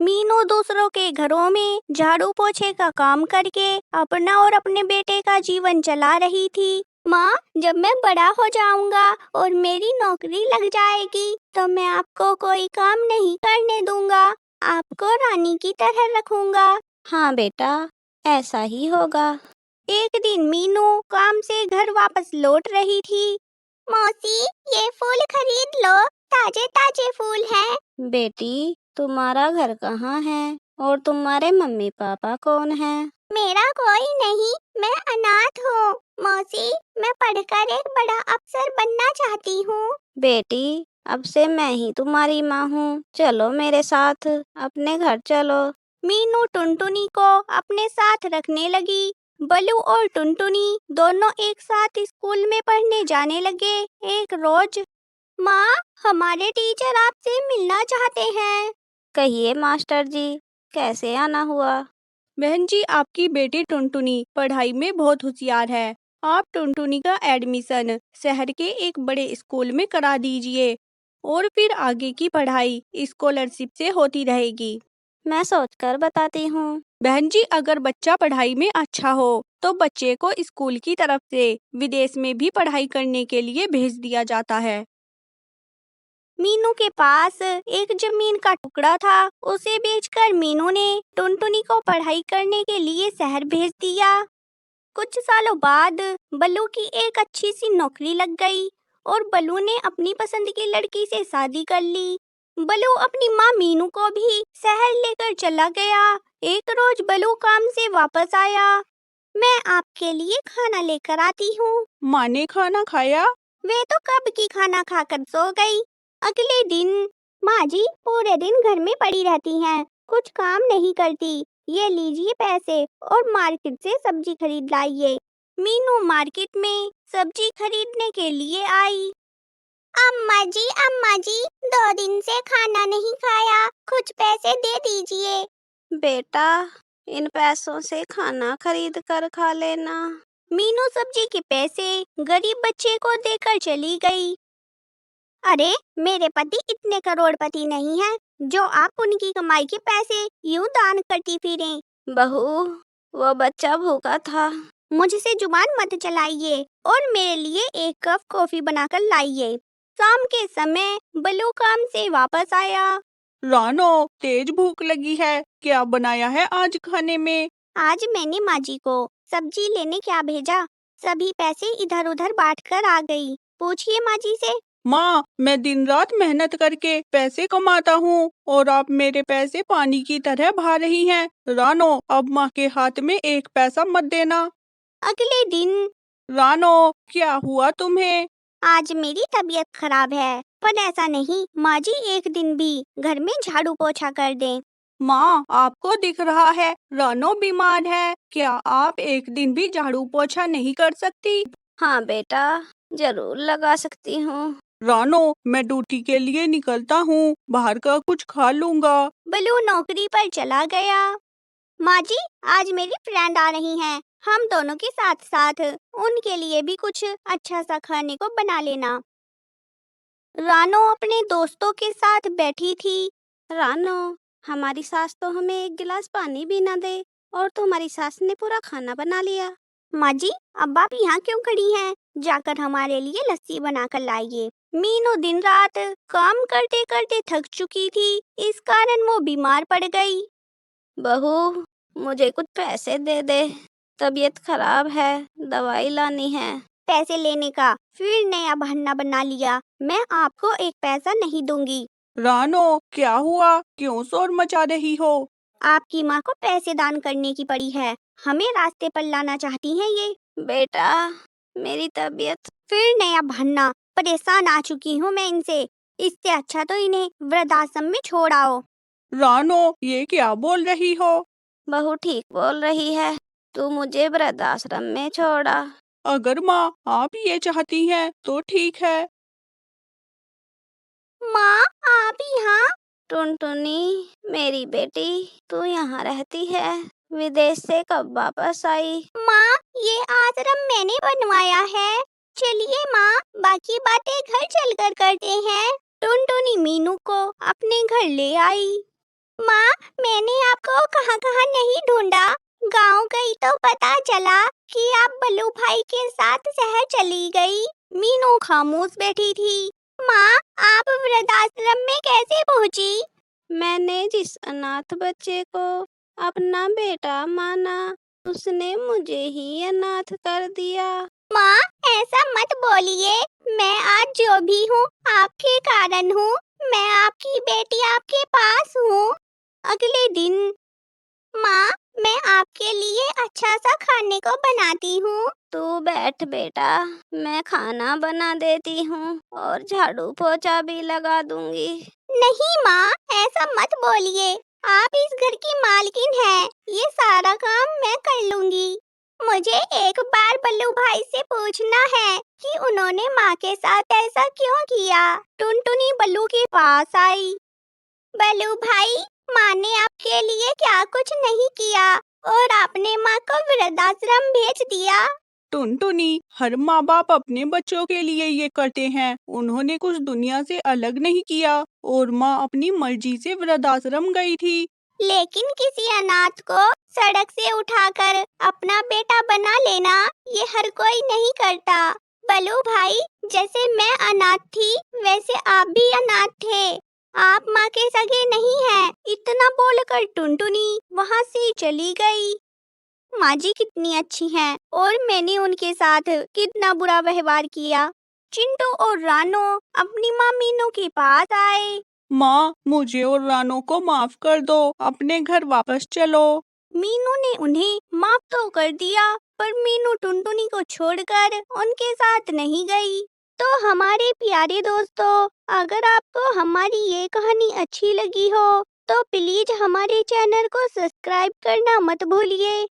मीनू दूसरों के घरों में झाड़ू पोछे का काम करके अपना और अपने बेटे का जीवन चला रही थी। माँ, जब मैं बड़ा हो जाऊंगा और मेरी नौकरी लग जाएगी तो मैं आपको कोई काम नहीं करने दूंगा, आपको रानी की तरह रखूंगा। हाँ बेटा, ऐसा ही होगा। एक दिन मीनू काम से घर वापस लौट रही थी। मौसी, ये फूल खरीद लो, ताजे ताजे फूल हैं। बेटी, तुम्हारा घर कहाँ है और तुम्हारे मम्मी पापा कौन हैं? मेरा कोई नहीं, मैं अनाथ हूँ। मौसी, मैं पढ़कर एक बड़ा अफसर बनना चाहती हूँ। बेटी, अब से मैं ही तुम्हारी माँ हूँ, चलो मेरे साथ, अपने घर चलो। मीनू टुनटुनी को अपने साथ रखने लगी। बलू और टुनटुनी दोनों एक साथ स्कूल में पढ़ने जाने लगे। एक रोज, माँ, हमारे टीचर आपसे मिलना चाहते हैं। कहिए मास्टर जी, कैसे आना हुआ? बहन जी, आपकी बेटी टुनटुनी पढ़ाई में बहुत होशियार है। आप टुनटुनी का एडमिशन शहर के एक बड़े स्कूल में करा दीजिए और फिर आगे की पढ़ाई स्कॉलरशिप से होती रहेगी। मैं सोचकर बताती हूँ। बहन जी, अगर बच्चा पढ़ाई में अच्छा हो तो बच्चे को स्कूल की तरफ से विदेश में भी पढ़ाई करने के लिए भेज दिया जाता है। मीनू के पास एक जमीन का टुकड़ा था। उसे बेचकर मीनू ने टुनटुनी को पढ़ाई करने के लिए शहर भेज दिया। कुछ सालों बाद बल्लू की एक अच्छी सी नौकरी लग गई और बल्लू ने अपनी पसंद की लड़की से शादी कर ली। बल्लू अपनी माँ मीनू को भी शहर लेकर चला गया। एक रोज बल्लू काम से वापस आया। मैं आपके लिए खाना लेकर आती हूँ। माँ ने खाना खाया? वे तो कब की खाना खाकर सो गई। अगले दिन, माँ जी पूरे दिन घर में पड़ी रहती हैं, कुछ काम नहीं करती। ये लीजिए पैसे और मार्केट से सब्जी खरीद लाइए। मीनू मार्केट में सब्जी खरीदने के लिए आई। अम्मा जी, 2 दिन से खाना नहीं खाया, कुछ पैसे दे दीजिए। बेटा, इन पैसों से खाना खरीद कर खा लेना। मीनू सब्जी के पैसे गरीब बच्चे को देकर चली गई। अरे, मेरे पति इतने करोड़पति नहीं हैं जो आप उनकी कमाई के पैसे यूं दान करती फिरें। बहू, वो बच्चा भूखा था। मुझसे जुबान मत चलाइए और मेरे लिए 1 कप कॉफी बनाकर लाइए। शाम के समय बल्लू काम से वापस आया। रानो, तेज भूख लगी है, क्या बनाया है आज खाने में? आज मैंने माँ जी को सब्जी लेने क्या भेजा, सभी पैसे इधर उधर बांट कर आ गई। पूछिए माँ जी से। माँ, मैं दिन रात मेहनत करके पैसे कमाता हूँ और आप मेरे पैसे पानी की तरह बहा रही हैं। रानो, अब माँ के हाथ में 1 पैसा मत देना। अगले दिन, रानो, क्या हुआ तुम्हें? आज मेरी तबीयत खराब है, पर ऐसा नहीं माँ जी एक दिन भी घर में झाड़ू पोछा कर दें। माँ, आपको दिख रहा है रानो बीमार है, क्या आप एक दिन भी झाड़ू पोछा नहीं कर सकती? हाँ बेटा, जरूर लगा सकती हूँ। रानो, मैं ड्यूटी के लिए निकलता हूँ, बाहर का कुछ खा लूँगा। बलू नौकरी पर चला गया। माँ जी, आज मेरी फ्रेंड आ रही हैं, हम दोनों के साथ साथ उनके लिए भी कुछ अच्छा सा खाने को बना लेना। रानो अपने दोस्तों के साथ बैठी थी। रानो, हमारी सास तो हमें 1 गिलास पानी भी ना दे और तुम्हारी सास ने पूरा खाना बना लिया। माँ जी, अब आप यहाँ क्यों खड़ी हैं? जाकर हमारे लिए लस्सी बनाकर लाइए। मीनू दिन रात काम करते करते थक चुकी थी, इस कारण वो बीमार पड़ गई। बहू, मुझे कुछ पैसे दे दे, तबीयत खराब है, दवाई लानी है। पैसे लेने का फिर नया बहाना बना लिया। मैं आपको 1 पैसा नहीं दूंगी। रानो, क्या हुआ, क्यों शोर मचा रही हो? आपकी माँ को पैसे दान करने की पड़ी है, हमें रास्ते पर लाना चाहती हैं ये। बेटा, मेरी तबीयत। फिर नया बहाना, परेशान आ चुकी हूँ मैं इनसे। इससे अच्छा तो इन्हें वृद्धाश्रम में छोड़ आओ। रानो, ये क्या बोल रही हो? बहू ठीक बोल रही है, तू मुझे वृद्धाश्रम में छोड़ा। अगर माँ आप ये चाहती हैं तो ठीक है। माँ, आप यहाँ? टुनटुनी, मेरी बेटी, तू यहाँ रहती है, विदेश से कब वापस आई? माँ, ये आश्रम मैंने बनवाया है। चलिए माँ, बाकी बातें घर चलकर करते हैं। टुनटुनी मीनू को अपने घर ले आई। माँ, मैंने आपको कहाँ-कहाँ नहीं ढूंढा। गांव गई तो पता चला कि आप बल्लू भाई के साथ शहर चली गई। मीनू खामोश बैठी थी। माँ, आप वृद्धाश्रम में कैसे पहुँची? मैंने जिस अनाथ बच्चे को अपना बेटा माना, उसने मुझे ही अनाथ कर दिया। माँ, ऐसा मत बोलिए। मैं आज जो भी हूँ आपके कारण हूँ। मैं आपकी बेटी आपके पास हूँ। अगले दिन, माँ, मैं आपके लिए अच्छा सा खाने को बनाती हूँ। तू बैठ बेटा, मैं खाना बना देती हूँ और झाड़ू पोछा भी लगा दूंगी। नहीं माँ, ऐसा मत बोलिए। आप इस घर की मालकिन हैं। ये सारा काम मैं कर लूंगी। मुझे एक बार बल्लू भाई से पूछना है कि उन्होंने माँ के साथ ऐसा क्यों किया। टुनटुनी बल्लू के पास आई। बल्लू भाई, माँ ने आपके लिए क्या कुछ नहीं किया और आपने माँ को वृद्धाश्रम भेज दिया। टुनटुनी, हर माँ बाप अपने बच्चों के लिए ये करते हैं। उन्होंने कुछ दुनिया से अलग नहीं किया और माँ अपनी मर्जी से वृद्धाश्रम गई थी। लेकिन किसी अनाथ को सड़क से उठाकर अपना बेटा बना लेना ये हर कोई नहीं करता। बल्लू भाई, जैसे मैं अनाथ थी वैसे आप भी अनाथ थे। आप माँ के सगे नहीं हैं। इतना बोलकर टुनटुनी वहाँ से चली गई। माँ जी कितनी अच्छी हैं और मैंने उनके साथ कितना बुरा व्यवहार किया। चिंटू और रानो अपनी माँ मीनू के पास आए। माँ, मुझे और रानो को माफ कर दो। अपने घर वापस चलो। मीनू ने उन्हें माफ तो कर दिया, पर मीनू टुनटुनी को छोड़कर उनके साथ नहीं गई। तो हमारे प्यारे दोस्तों, अगर आपको हमारी ये कहानी अच्छी लगी हो तो प्लीज हमारे चैनल को सब्सक्राइब करना मत भूलिए।